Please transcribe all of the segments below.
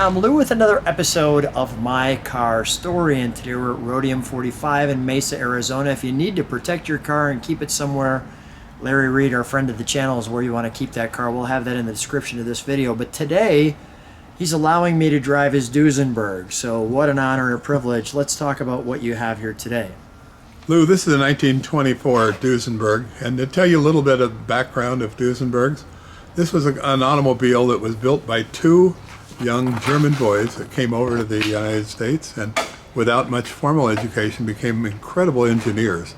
I'm Lou with another episode of My Car Story, and today we're at Rhodium 45 in Mesa, Arizona. If you need to protect your car and keep it somewhere, Larry Reed, our friend of the channel, is where you want to keep that car. We'll have that in the description of this video. But today, he's allowing me to drive his Duesenberg, so what an honor and a privilege. Let's talk about what you have here today. Lou, this is a 1924 Duesenberg, and to tell you a little bit of the background of Duesenbergs, this was an automobile that was built by two young German boys that came over to the United States and without much formal education became incredible engineers.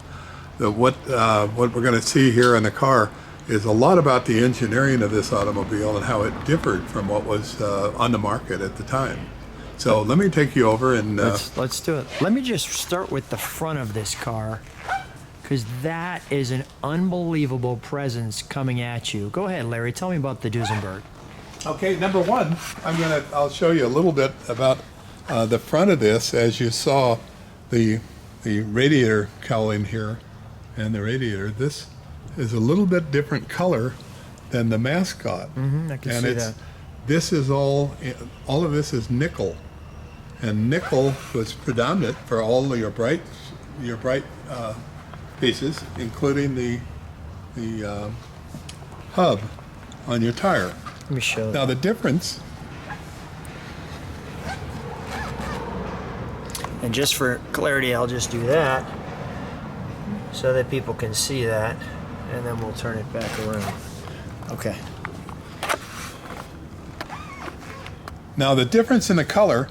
What we're going to see here in the car is a lot about the engineering of this automobile and how it differed from what was on the market at the time. So let me take you over and... Let's do it. Let me just start with the front of this car, because that is an unbelievable presence coming at you. Go ahead, Larry. Tell me about the Duesenberg. Okay, number one, I'll show you a little bit about the front of this. As you saw, the radiator cowling here and the radiator. This is a little bit different color than the mascot. I can see that. This is all of this is nickel, and nickel was predominant for all of your bright pieces, including the hub on your tire. Let me show you. Now the difference, and just for clarity, I'll just do that so that people can see that, and then we'll turn it back around. Okay. now the difference in the color,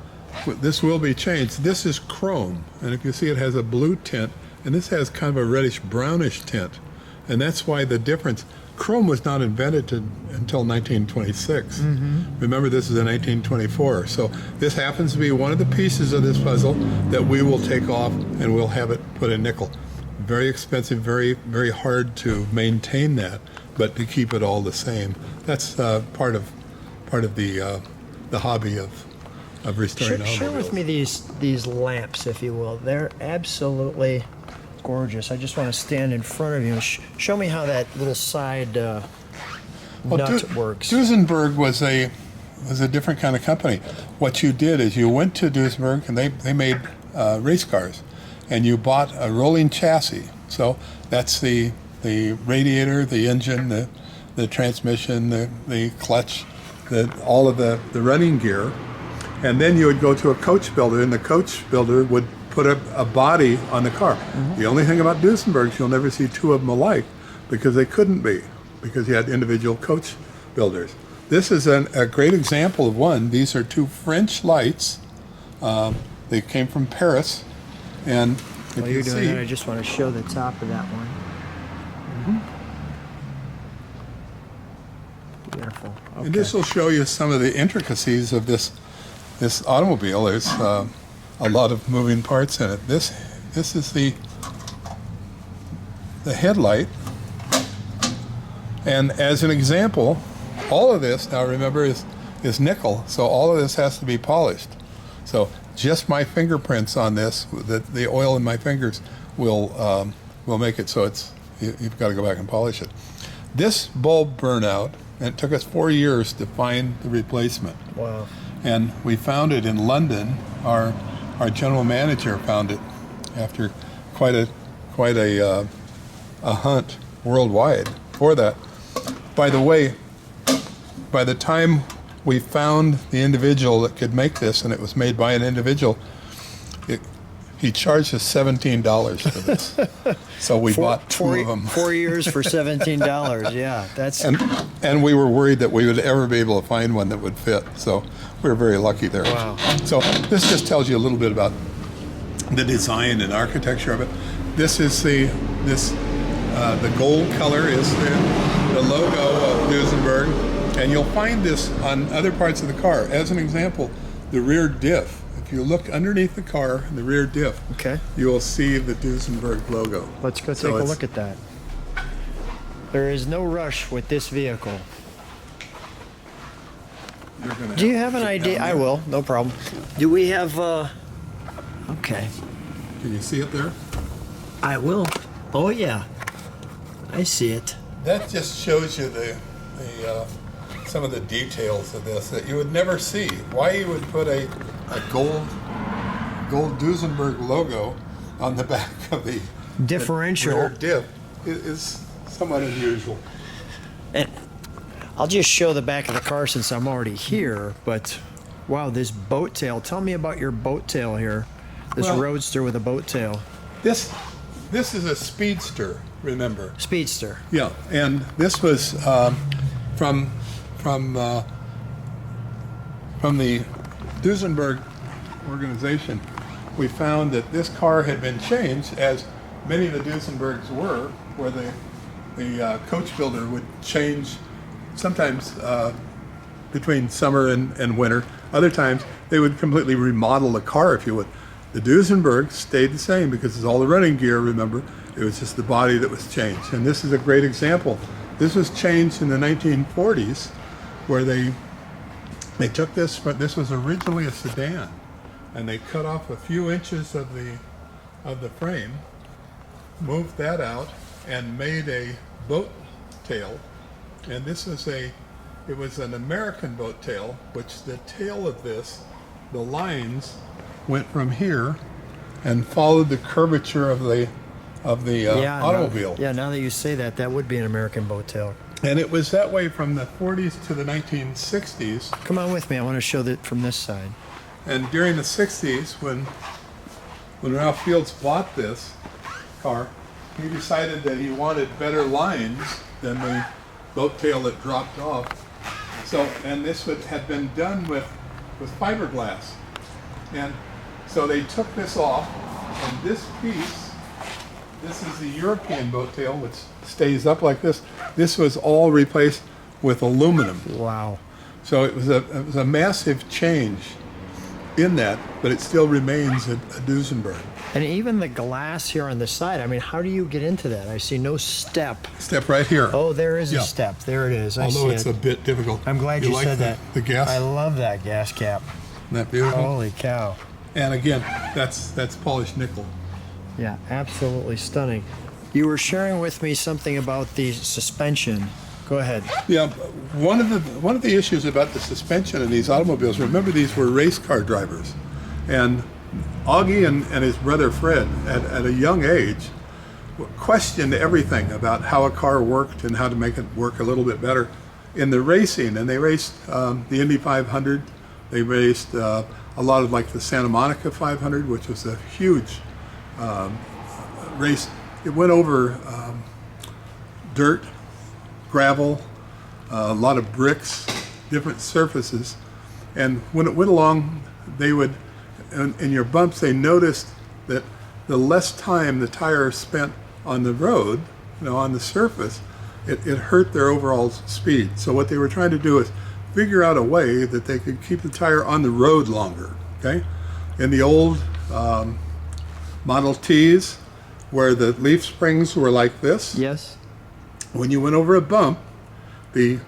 this will be changed. This is chrome, and if you see, it has a blue tint, and this has kind of a reddish brownish tint, and that's why the difference. Chrome was not invented until 1926. Remember, this is a 1924. So this happens to be one of the pieces of this puzzle that we will take off and we'll have it put in nickel. Very expensive, very, very hard to maintain that, but to keep it all the same. That's part of the hobby of restoring automobiles. Share with me these lamps, if you will. They're absolutely gorgeous. I just want to stand in front of you and show me how that little side nut works. Duesenberg was a different kind of company. What you did is you went to Duesenberg and they made race cars, and you bought a rolling chassis. So that's the radiator, the engine, the transmission, the clutch, all of the running gear, and then you would go to a coach builder, and the coach builder would put a body on the car. The only thing about Duesenbergs, you'll never see two of them alike, because they couldn't be, because you had individual coach builders. This is a great example of one. These are two French lights. They came from Paris, and while you're doing that, I just want to show the top of that one. Beautiful. Okay. And this will show you some of the intricacies of this automobile. There's a lot of moving parts in it. This is the headlight, and as an example, all of this, now remember, is nickel, so all of this has to be polished. So just my fingerprints on this, the oil in my fingers will make it so you've got to go back and polish it. This bulb burned out, and it took us 4 years to find the replacement. Wow. And we found it in London. Our general manager found it after quite a hunt worldwide for that. By the way, by the time we found the individual that could make this, and it was made by an individual, he charged us $17 for this. So we bought two of them. 4 years for $17. Yeah, that's. And we were worried that we would ever be able to find one that would fit. So we were very lucky there. Wow. So this just tells you a little bit about the design and architecture of it. This is the gold color is the logo of Duesenberg, and you'll find this on other parts of the car. As an example, the rear diff. If you look underneath the car, in the rear diff, okay, you will see the Duesenberg logo. Let's go take a look at that. There is no rush with this vehicle. Do you have an idea? I will, no problem. Do we have, okay. Can you see it there? I will. Oh yeah, I see it. That just shows you some of the details of this that you would never see. Why you would put a gold Duesenberg logo on the back of the differential rear diff is somewhat unusual. And I'll just show the back of the car since I'm already here, but wow, this boat tail. Tell me about your boat tail here. This roadster with a boat tail. This is a Speedster, remember? Speedster. Yeah, and this was from the Duesenberg organization. We found that this car had been changed, as many of the Duesenbergs were, where the coach builder would change sometimes between summer and winter. Other times they would completely remodel the car, if you would. The Duesenberg stayed the same because it's all the running gear, remember. It was just the body that was changed. And this is a great example. This was changed in the 1940s, where they took this, but this was originally a sedan, and they cut off a few inches of the frame, moved that out, and made a boat tail. And this is it was an American boat tail, which the tail of this, the lines went from here and followed the curvature of the automobile. Now that you say that, that would be an American boat tail. And it was that way from the 40s to the 1960s. Come on with me. I want to show that from this side. And during the 60s, when Ralph Fields bought this car, he decided that he wanted better lines than the boat tail that dropped off. And this had been done with fiberglass. And so they took this off, and this piece, this is the European boat tail, which stays up like this. This was all replaced with aluminum. Wow. So it was a massive change in that, but it still remains a Duesenberg. And even the glass here on the side, I mean, how do you get into that? I see no step. Step right here. Oh, there is a step. There it is. Although it's a bit difficult. I'm glad you like said that. The gas? I love that gas cap. Isn't that beautiful? Holy cow. And again, that's polished nickel. Yeah, absolutely stunning. You were sharing with me something about the suspension. Go ahead. Yeah, one of the issues about the suspension in these automobiles, remember these were race car drivers. And Augie and his brother Fred, at a young age, questioned everything about how a car worked and how to make it work a little bit better in the racing. And they raced the Indy 500. They raced a lot of like the Santa Monica 500, which was a huge race. It went over dirt, gravel, a lot of bricks, different surfaces. And when it went along, they would, in your bumps, they noticed that the less time the tire spent on the road, on the surface, it hurt their overall speed. So what they were trying to do is figure out a way that they could keep the tire on the road longer, okay? In the old Model Ts, where the leaf springs were like this, yes. When you went over a bump, the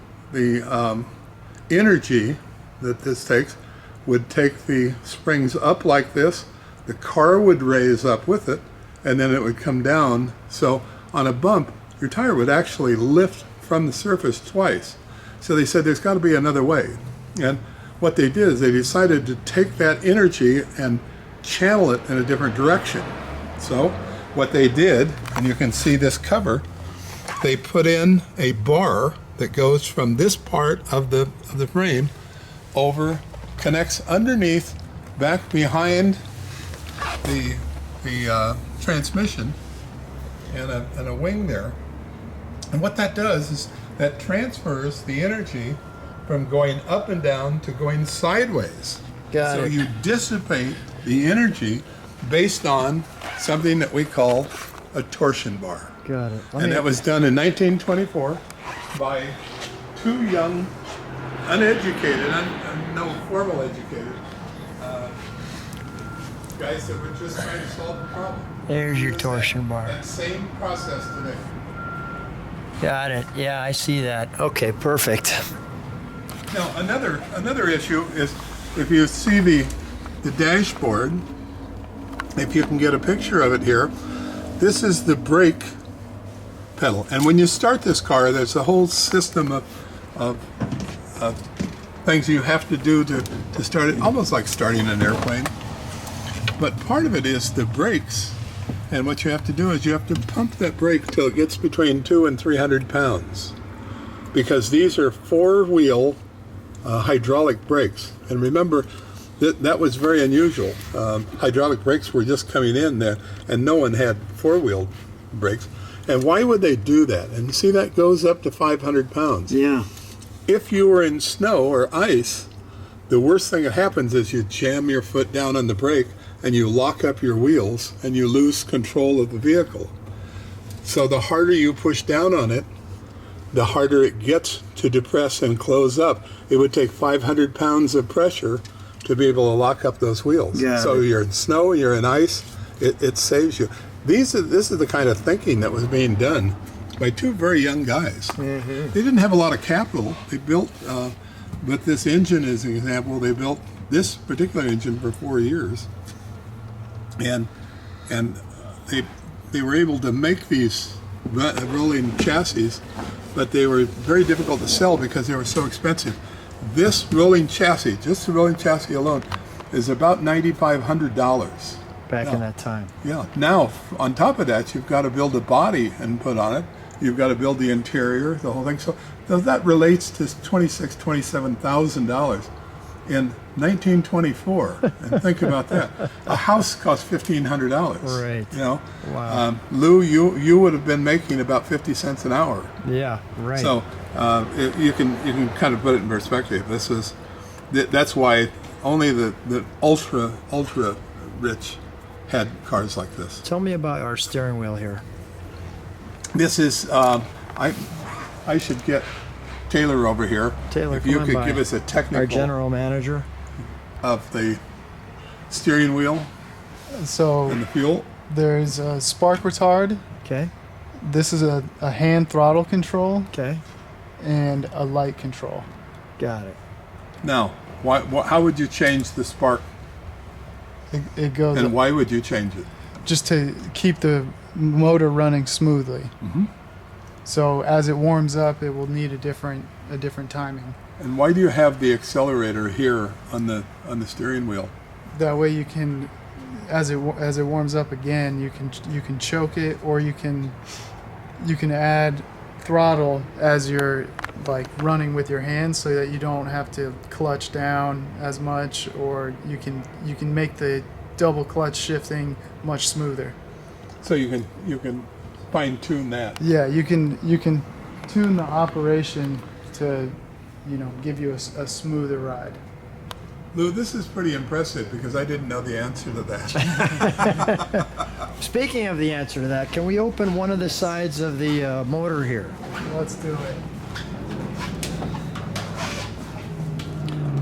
energy that this takes would take the springs up like this, the car would raise up with it, and then it would come down. So on a bump, your tire would actually lift from the surface twice. So they said there's got to be another way. And what they did is they decided to take that energy and channel it in a different direction. So what they did, and you can see this cover, they put in a bar that goes from this part of the frame over, connects underneath, back behind the transmission, and a wing there. And what that does is that transfers the energy from going up and down to going sideways. Got it. So you dissipate the energy based on something that we call a torsion bar. Got it. And that was done in 1924 by two young, uneducated, no formal educated guys that were just trying to solve the problem. There's your torsion bar. That same process today. Got it. Yeah, I see that. Okay, perfect. Now another issue is if you see the dashboard, if you can get a picture of it here, this is the brake pedal. And when you start this car, there's a whole system of things you have to do to start it, almost like starting an airplane. But part of it is the brakes. And what you have to do is you have to pump that brake till it gets between 200 and 300 pounds. Because these are four-wheel hydraulic brakes. And remember, that was very unusual. Hydraulic brakes were just coming in there, and no one had four-wheel brakes. And why would they do that? And you see that goes up to 500 pounds. Yeah. If you were in snow or ice, the worst thing that happens is you jam your foot down on the brake and you lock up your wheels and you lose control of the vehicle. So the harder you push down on it, the harder it gets to depress and close up. It would take 500 pounds of pressure to be able to lock up those wheels. So you're in snow, you're in ice, it saves you. This is the kind of thinking that was being done by two very young guys. They didn't have a lot of capital. They built, but this engine is an example, they built this particular engine for 4 years. And they were able to make these rolling chassis, but they were very difficult to sell because they were so expensive. This rolling chassis, just the rolling chassis alone, is about $9,500. Back in that time. Yeah. Now, on top of that, you've got to build a body and put on it. You've got to build the interior, the whole thing. So that relates to $26,000, $27,000 in 1924. And think about that. A house costs $1,500. Right. You know. Wow. Lou, you would have been making about 50 cents an hour. Yeah. Right. So you can kind of put it in perspective. That's why only the ultra rich had cars like this. Tell me about our steering wheel here. This is I should get Taylor over here. Taylor, if you come could on by. give us a technical Our general manager of the steering wheel So and the fuel. there's a spark retard. Okay. This is a hand throttle control Okay. and a light control. Got it. Now, how would you change the spark, It goes and why would you change it? just to keep the motor running smoothly. So as it warms up, it will need a different timing. And why do you have the accelerator here on the steering wheel? That way you can, as it warms up again, you can choke it, or you can add throttle as you're like running with your hands, so that you don't have to clutch down as much, or you can make the double clutch shifting much smoother. So you can fine tune that. Yeah, you can tune the operation to, give you a smoother ride. Lou, this is pretty impressive because I didn't know the answer to that. Speaking of the answer to that, can we open one of the sides of the motor here? Let's do it.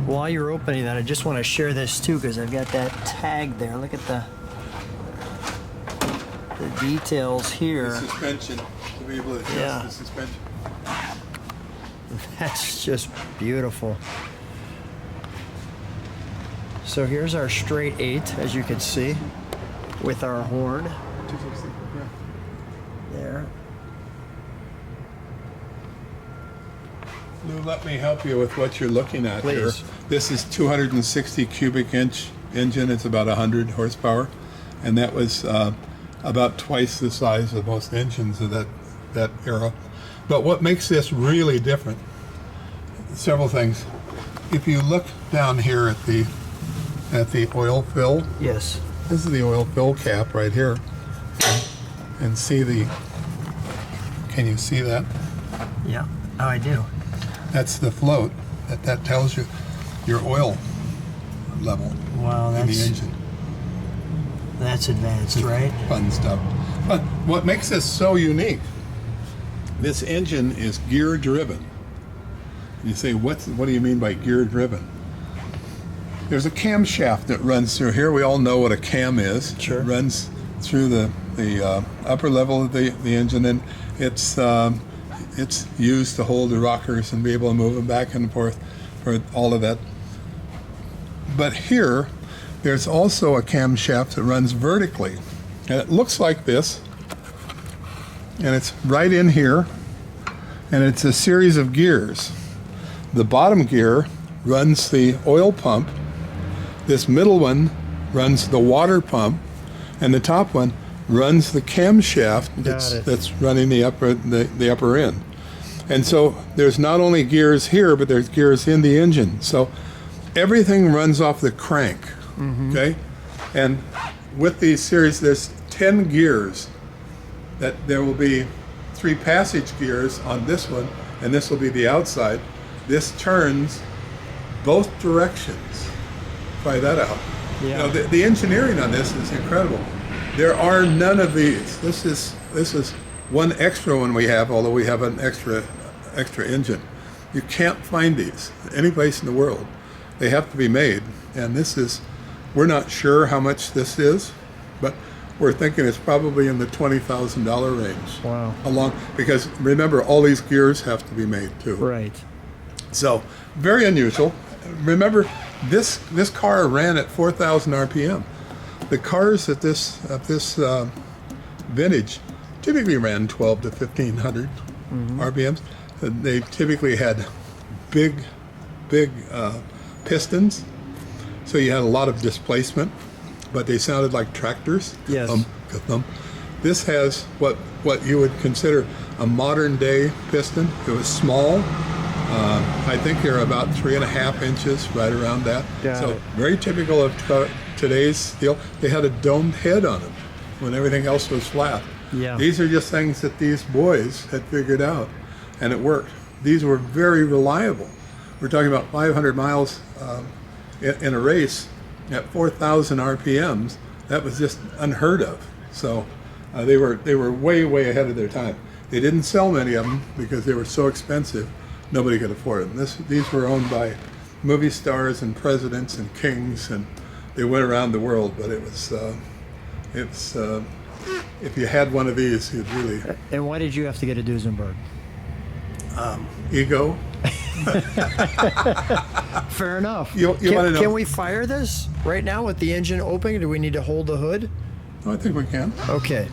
While you're opening that, I just want to share this too, because I've got that tag there. Look at the details here. The suspension, to be able to adjust Yeah. the suspension. That's just beautiful. So here's our straight 8, as you can see, with our horn 260. Yeah. there. Lou, let me help you with what you're looking at here. Please. This is 260 cubic inch engine. It's about 100 horsepower, and that was about twice the size of most engines of that era. But what makes this really different? Several things. If you look down here at the oil fill, Yes. this is the oil fill cap right here, and see the. Can you see that? Yeah. Oh, I do. That's the float. That tells you your oil level Wow, in the engine. that's advanced, right? Fun stuff. But what makes this so unique? This engine is gear driven. You say, what do you mean by gear driven? There's a camshaft that runs through here. We all know what a cam is. Sure. It runs through the upper level of the engine, and it's used to hold the rockers and be able to move them back and forth for all of that. But here, there's also a camshaft that runs vertically, and it looks like this, and it's right in here, and it's a series of gears. The bottom gear runs the oil pump. This middle one runs the water pump, and the top one runs the camshaft that's running the upper end. And so there's not only gears here, but there's gears in the engine. So everything runs off the crank, okay? And with these series, there's 10 gears. That there will be 3 passage gears on this one, and this will be the outside. This turns both directions. Try that out. Yeah. You know, the engineering on this is incredible. There are none of these. This is one extra one we have, although we have an extra engine. You can't find these any place in the world. They have to be made, and we're not sure how much this is, but we're thinking it's probably in the $20,000 range. Wow. Because remember, all these gears have to be made too. Right. So very unusual. Remember, this car ran at 4,000 RPM. The cars at this vintage typically ran 12 to 1,500 RPMs. They typically had big pistons, so you had a lot of displacement, but they sounded like tractors. Yes. This has what you would consider a modern day piston. It was small. I think they're about 3.5 inches, right around that. So very typical of today's steel. They had a domed head on them when everything else was flat. Yeah. These are just things that these boys had figured out, and it worked. These were very reliable. We're talking about 500 miles in a race at 4,000 RPMs. That was just unheard of. So they were way ahead of their time. They didn't sell many of them because they were so expensive. Nobody could afford them. These were owned by movie stars and presidents and kings, and they went around the world. But if you had one of these, you'd really And why did you have to get a Duesenberg? ego. Fair enough. You want to know? Can we fire this right now with the engine open? Do we need to hold the hood? Oh, I think we can. Okay.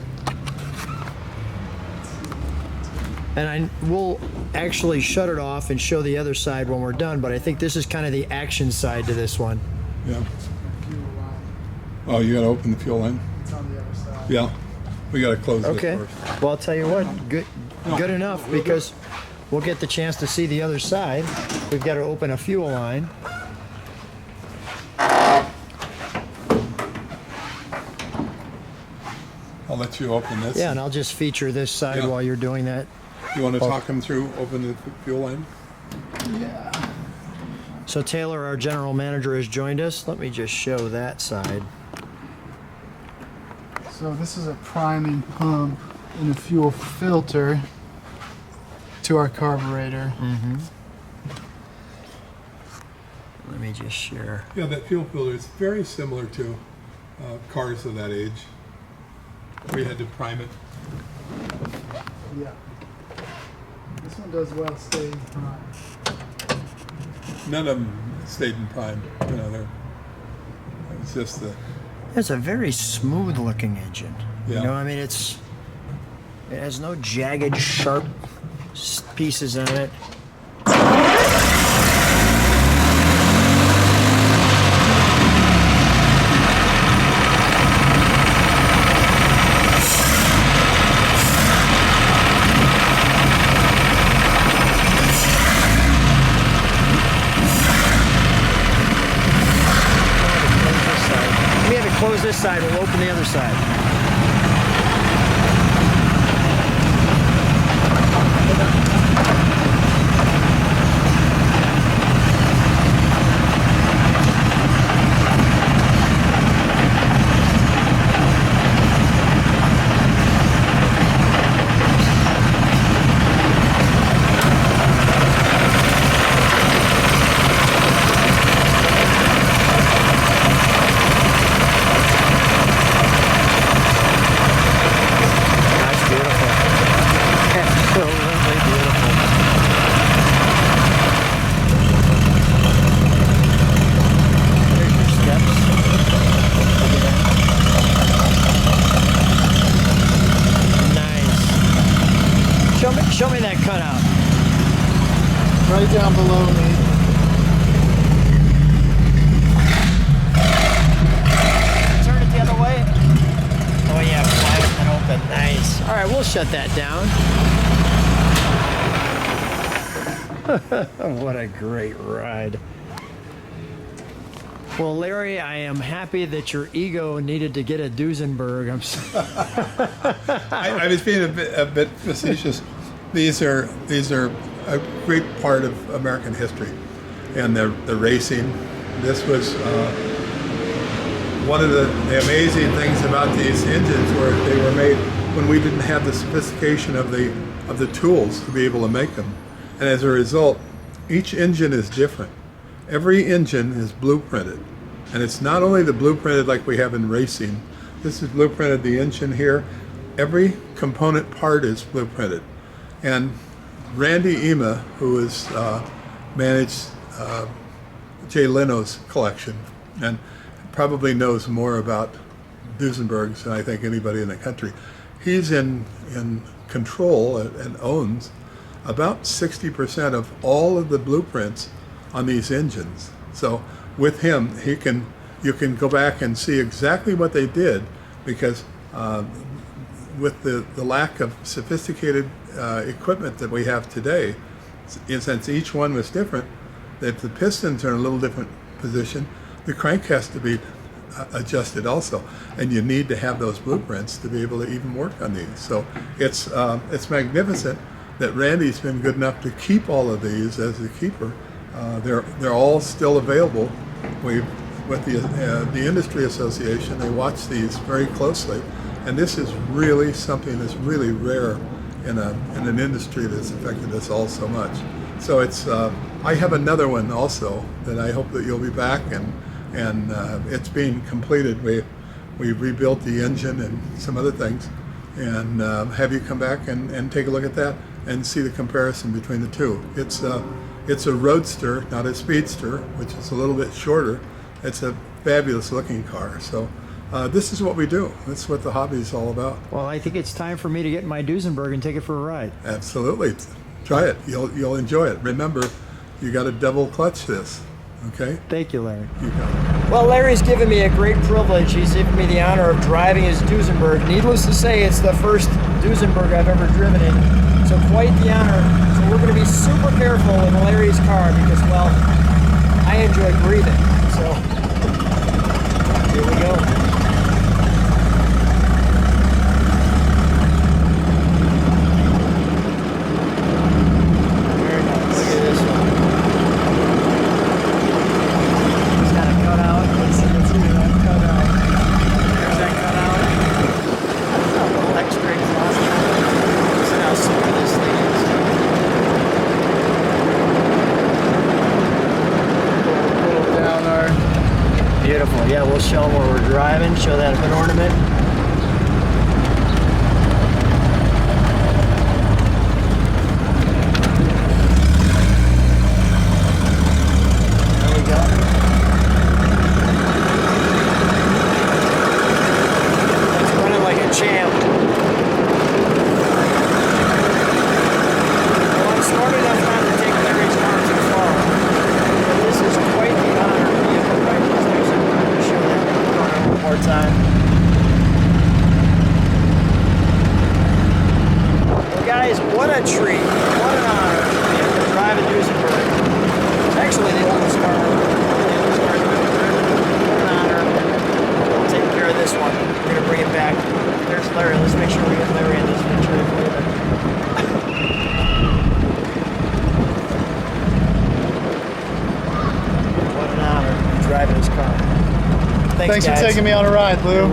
And we'll actually shut it off and show the other side when we're done, but I think this is kind of the action side to this one. Yeah. Oh, you got to open the fuel line? It's on the other side. Yeah. We got to close Okay. this first. Well, I'll tell you what, good enough, because we'll get the chance to see the other side. We've got to open a fuel line. I'll let you open this. Yeah, and I'll just feature this side Yeah. while you're doing that. You want to talk them through open the fuel line? Yeah. So Taylor, our general manager, has joined us. Let me just show that side. So this is a priming pump and a fuel filter to our carburetor. Let me just share. Yeah, that fuel filter is very similar to cars of that age. We had to prime it. Yeah. This one does well staying prime. None of them stayed in prime. You know, it's just the. It's a very smooth looking engine. Yeah. You know, I mean, it has no jagged, sharp pieces in it. Close this side, we'll open the other side. Show me that cutout. right down below me. Turn it the other way. Oh yeah, quiet and open. Nice. All right, we'll shut that down. What a great ride. Well, Larry, I am happy that your ego needed to get a Duesenberg. I was being a bit facetious. These are a great part of American history, and the racing. This was one of the amazing things about these engines, where they were made when we didn't have the sophistication of the tools to be able to make them, and as a result, each engine is different. Every engine is blueprinted, and it's not only the blueprinted like we have in racing. This is blueprinted, the engine here. Every component part is blueprinted. And Randy Ema, who has managed Jay Leno's collection and probably knows more about Duesenbergs than I think anybody in the country, he's in control and owns about 60% of all of the blueprints on these engines. So with him, you can go back and see exactly what they did, because with the lack of sophisticated equipment that we have today, since each one was different, if the pistons are in a little different position, the crank has to be adjusted also, and you need to have those blueprints to be able to even work on these. So it's magnificent that Randy's been good enough to keep all of these as a keeper. They're all still available. With the industry association, they watch these very closely, and this is really something that's really rare in an industry that's affected us all so much. So it's I have another one also that I hope that you'll be back, and it's being completed. We rebuilt the engine and some other things, and have you come back and take a look at that and see the comparison between the two. It's a roadster, not a speedster, which is a little bit shorter. It's a fabulous looking car. So this is what we do. This is what the hobby is all about. Well, I think it's time for me to get in my Duesenberg and take it for a ride. Absolutely. Try it. You'll enjoy it. Remember, you got to double clutch this. Okay? Thank you, Larry. You got it. Well, Larry's given me a great privilege. He's given me the honor of driving his Duesenberg. Needless to say, it's the first Duesenberg I've ever driven in. So quite the honor. So we're going to be super careful in Larry's car because, well, I enjoy breathing. So here we go. Very nice. Look at this one. It's got a cutout. Let's see that cutout. There's that cutout. A little extra exhaust. See how super this thing is. Little down our. Beautiful. Yeah, we'll show them where we're driving. Show that hood ornament. There we go. It's running like a champ. Well, I'm smart enough not to take Larry's car too far. But this is quite the honor to be able to ride this Duesenberg to show that one more time. Well, guys, what a treat. What an honor to be able to drive a Duesenberg. It's actually the oldest car. What an honor. We'll take care of this one. We're going to bring it back. There's Larry. Let's make sure we get Larry in this picture later. What an honor driving his car. Thanks guys. for taking me on a ride, Lou.